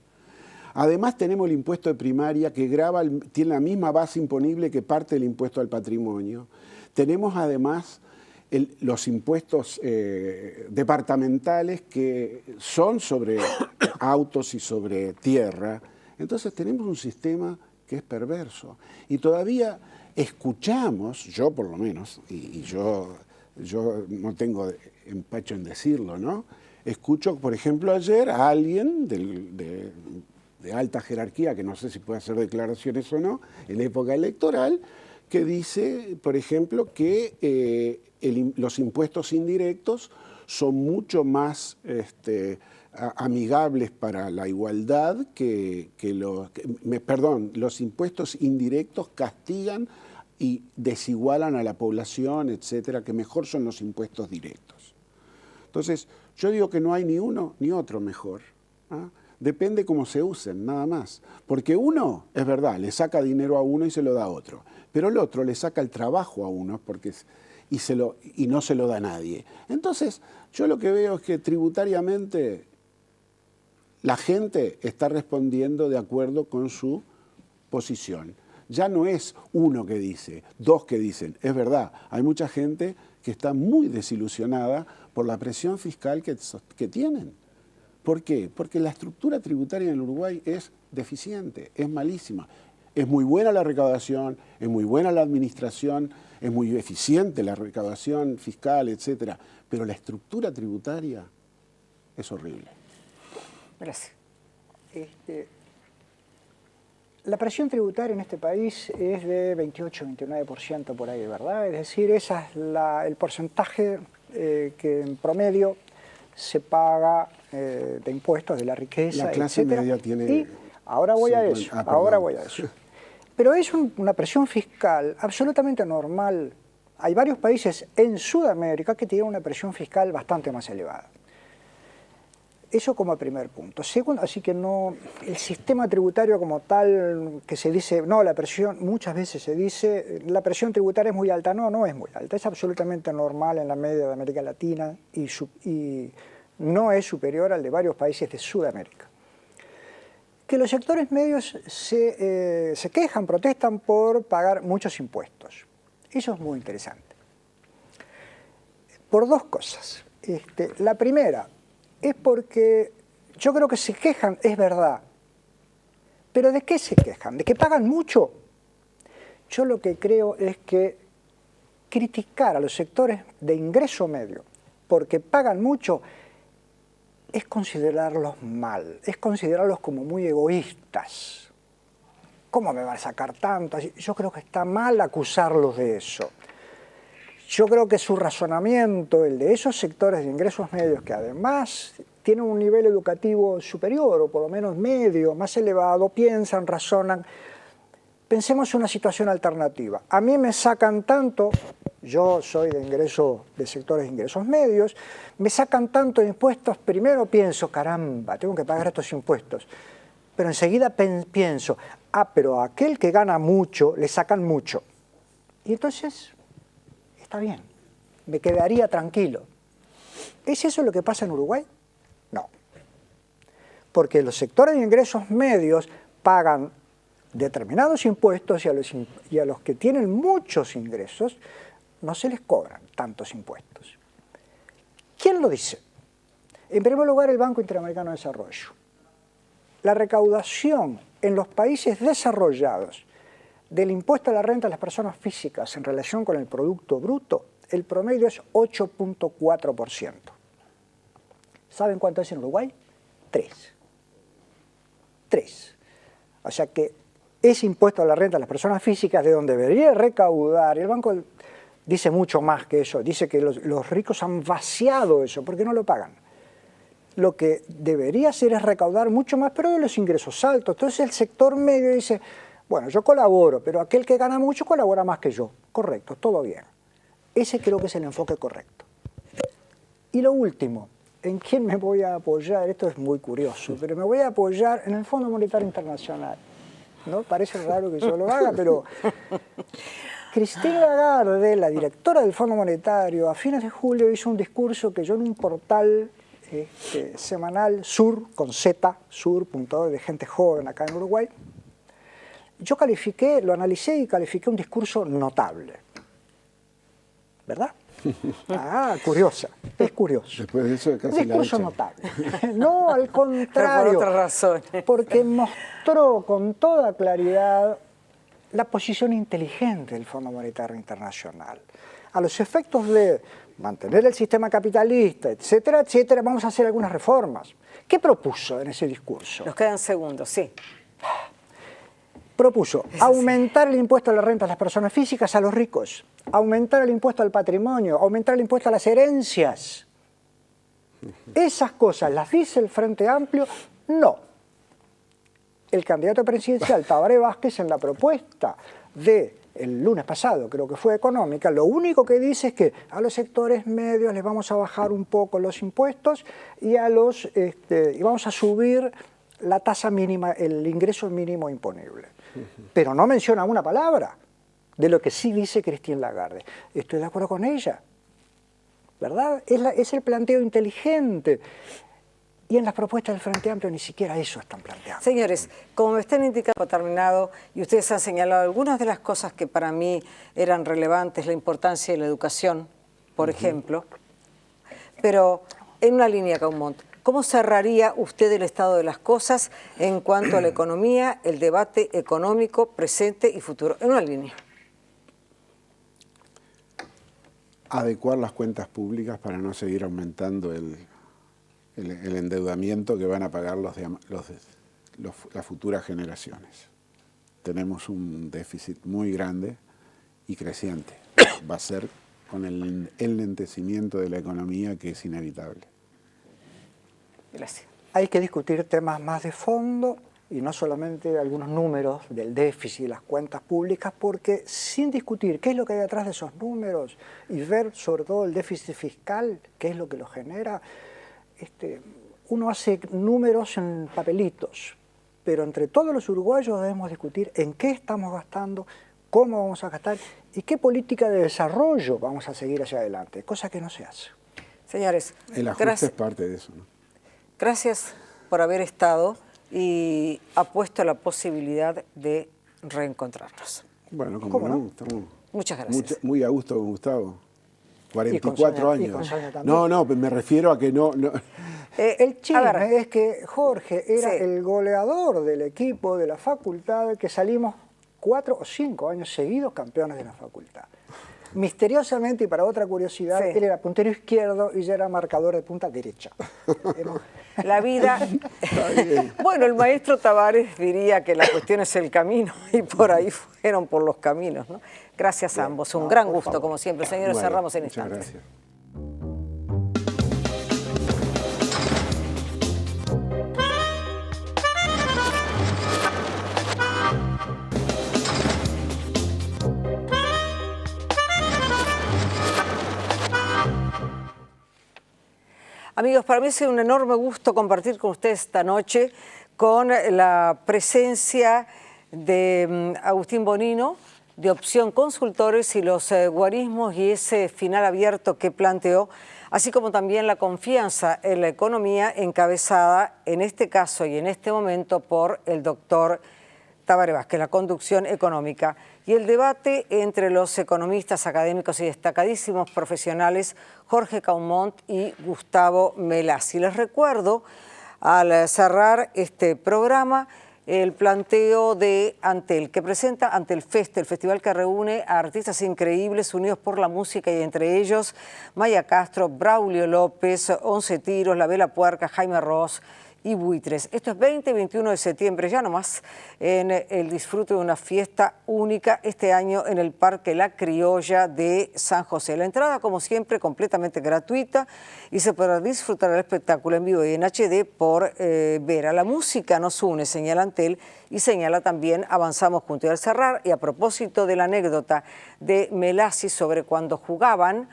Además tenemos el impuesto de primaria que tiene la misma base imponible que parte del impuesto al patrimonio. Tenemos además los impuestos departamentales que son sobre autos y sobre tierra. Entonces tenemos un sistema que es perverso. Y todavía escuchamos, yo por lo menos, y yo no tengo empacho en decirlo, ¿no? Escucho, por ejemplo, ayer a alguien de alta jerarquía, que no sé si puede hacer declaraciones o no, en época electoral, que dice, por ejemplo, que los impuestos indirectos son mucho más amigables para la igualdad los impuestos indirectos castigan y desigualan a la población, etcétera, que mejor son los impuestos directos. Entonces, yo digo que no hay ni uno ni otro mejor. ¿Ah? Depende cómo se usen, nada más. Porque uno, es verdad, le saca dinero a uno y se lo da a otro. Pero el otro le saca el trabajo a uno y no se lo da a nadie. Entonces, yo lo que veo es que tributariamente la gente está respondiendo de acuerdo con su posición. Ya no es uno que dice, dos que dicen. Es verdad, hay mucha gente que está muy desilusionada por la presión fiscal que tienen. ¿Por qué? Porque la estructura tributaria en Uruguay es deficiente, es malísima. Es muy buena la recaudación, es muy buena la administración, es muy eficiente la recaudación fiscal, etcétera, pero la estructura tributaria es horrible. Gracias. La presión tributaria en este país es de 28-29% por ahí, ¿verdad? Es decir, ese es el porcentaje que en promedio se paga de impuestos de la riqueza, la clase etcétera. media tiene... Y ahora voy a eso, ahora voy a eso. Pero es una presión fiscal absolutamente normal. Hay varios países en Sudamérica que tienen una presión fiscal bastante más elevada. Eso como primer punto. Segundo, así que no, el sistema tributario como tal, que se dice, no, la presión, muchas veces se dice, la presión tributaria es muy alta. No, no es muy alta, es absolutamente normal en la media de América Latina y no es superior al de varios países de Sudamérica. Que los sectores medios se quejan, protestan por pagar muchos impuestos. Eso es muy interesante. Por dos cosas. La primera es porque yo creo que se quejan, es verdad. ¿Pero de qué se quejan? ¿De que pagan mucho? Yo lo que creo es que criticar a los sectores de ingreso medio porque pagan mucho es considerarlos mal, es considerarlos como muy egoístas. ¿Cómo me van a sacar tanto? Yo creo que está mal acusarlos de eso. Yo creo que su razonamiento, el de esos sectores de ingresos medios que además tienen un nivel educativo superior o por lo menos medio, más elevado, piensan, razonan. Pensemos en una situación alternativa. A mí me sacan tanto, yo soy de sectores de ingresos medios, me sacan tanto de impuestos, primero pienso, caramba, tengo que pagar estos impuestos. Pero enseguida pienso, pero a aquel que gana mucho, le sacan mucho. Y entonces, está bien, me quedaría tranquilo. ¿Es eso lo que pasa en Uruguay? No. Porque los sectores de ingresos medios pagan determinados impuestos y a los que tienen muchos ingresos no se les cobran tantos impuestos. ¿Quién lo dice? En primer lugar, el Banco Interamericano de Desarrollo. La recaudación en los países desarrollados del impuesto a la renta de las personas físicas en relación con el Producto Bruto, el promedio es 8.4%. ¿Saben cuánto es en Uruguay? 3. O sea que ese impuesto a la renta de las personas físicas de donde debería recaudar, el banco dice mucho más que eso, dice que los ricos han vaciado eso, porque no lo pagan. Lo que debería hacer es recaudar mucho más, pero de los ingresos altos. Entonces el sector medio dice, bueno, yo colaboro, pero aquel que gana mucho colabora más que yo. Correcto, todo bien. Ese creo que es el enfoque correcto. Y lo último, ¿en quién me voy a apoyar? Esto es muy curioso, pero me voy a apoyar en el Fondo Monetario Internacional. ¿No? Parece raro que yo lo haga, pero Christine Lagarde, la directora del Fondo Monetario, a fines de julio hizo un discurso que yo en un portal semanal Sur, con Z, sur.org, de gente joven acá en Uruguay. Yo califiqué, lo analicé y califiqué un discurso notable. ¿Verdad? Ah, curiosa, es curioso. Después de eso casi la discurso echan. notable. No, al contrario. Pero por otras razones. Porque mostró con toda claridad la posición inteligente del Fondo Monetario Internacional. A los efectos de mantener el sistema capitalista, etcétera, etcétera, vamos a hacer algunas reformas. ¿Qué propuso en ese discurso? Nos quedan segundos, sí. Propuso aumentar el impuesto a la renta de las personas físicas a los ricos, aumentar el impuesto al patrimonio, aumentar el impuesto a las herencias. Esas cosas, ¿las dice el Frente Amplio? No. El candidato presidencial, Tabaré Vázquez, en la propuesta del lunes pasado, creo que fue económica, lo único que dice es que a los sectores medios les vamos a bajar un poco los impuestos y y vamos a subir la tasa mínima, el ingreso mínimo imponible. Pero no menciona una palabra de lo que sí dice Christine Lagarde. Estoy de acuerdo con ella, ¿verdad? Es el planteo inteligente. Y en las propuestas del Frente Amplio ni siquiera eso están planteando. Señores, como me están indicando, terminado, y ustedes han señalado algunas de las cosas que para mí eran relevantes, la importancia de la educación, por ejemplo, pero en una línea, Caumont, ¿cómo cerraría usted el estado de las cosas en cuanto a la economía, el debate económico, presente y futuro? En una línea. Adecuar las cuentas públicas para no seguir aumentando el endeudamiento que van a pagar las futuras generaciones. Tenemos un déficit muy grande y creciente. Va a ser con el enlentecimiento de la economía que es inevitable. Gracias. Hay que discutir temas más de fondo y no solamente algunos números del déficit y las cuentas públicas, porque sin discutir qué es lo que hay detrás de esos números y ver sobre todo el déficit fiscal, qué es lo que lo genera, uno hace números en papelitos, pero entre todos los uruguayos debemos discutir en qué estamos gastando, cómo vamos a gastar y qué política de desarrollo vamos a seguir hacia adelante, cosa que no se hace. Señores, El ajuste es parte de eso, ¿no? Gracias por haber estado y apuesto la posibilidad de reencontrarnos. Bueno, ¿Cómo no? Estamos Muchas gracias. muy a gusto con Gustavo. Y con 44 Sonia, y con años. Sonia también. No, me refiero a que no. El A chisme ver. es que Jorge era Sí. el goleador del equipo de la facultad, que salimos 4 o 5 años seguidos campeones de la facultad. Misteriosamente, y para otra curiosidad, Sí. él era puntero izquierdo y yo era marcador de punta derecha. La vida... Bueno, el maestro Tavares diría que la cuestión es el camino y por ahí fueron por los caminos, ¿no? Gracias a ambos. Un gran gusto, como siempre. Señores, Bueno, cerramos en muchas instantes. gracias. Amigos, para mí es un enorme gusto compartir con ustedes esta noche con la presencia de Agustín Bonino, de Opción Consultores y los guarismos y ese final abierto que planteó, así como también la confianza en la economía encabezada en este caso y en este momento por el doctor Tabaré Vázquez, la conducción económica y el debate entre los economistas académicos y destacadísimos profesionales Jorge Caumont y Gustavo Melassi. Les recuerdo, al cerrar este programa, el planteo de Antel, que presenta Antel Fest, el festival que reúne a artistas increíbles unidos por la música y entre ellos Maya Castro, Braulio López, Once Tiros, La Vela Puerca, Jaime Ross y Buitres. Esto es 20 y 21 de septiembre, ya nomás, en el disfrute de una fiesta única este año en el Parque La Criolla de San José. La entrada, como siempre, completamente gratuita y se podrá disfrutar del espectáculo en vivo y en HD por Vera. La música nos une, señala Antel, y señala también Avanzamos Juntos. Y al cerrar, y a propósito de la anécdota de Melassi sobre cuando jugaban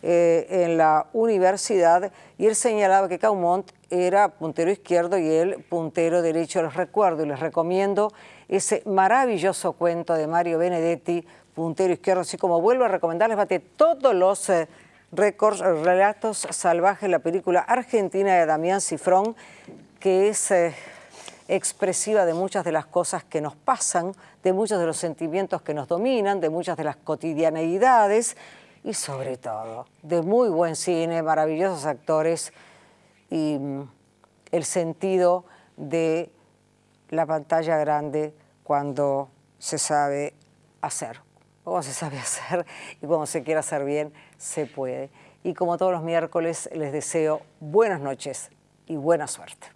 en la universidad, y él señalaba que Caumont era puntero izquierdo y él puntero derecho. Les recuerdo y les recomiendo ese maravilloso cuento de Mario Benedetti, Puntero Izquierdo, así como vuelvo a recomendarles todos los récords, Relatos Salvajes, la película argentina de Damián Cifrón, que es expresiva de muchas de las cosas que nos pasan, de muchos de los sentimientos que nos dominan, de muchas de las cotidianeidades y sobre todo de muy buen cine, maravillosos actores y el sentido de la pantalla grande cuando se sabe hacer. Como se sabe hacer y como se quiere hacer bien, se puede. Y como todos los miércoles, les deseo buenas noches y buena suerte.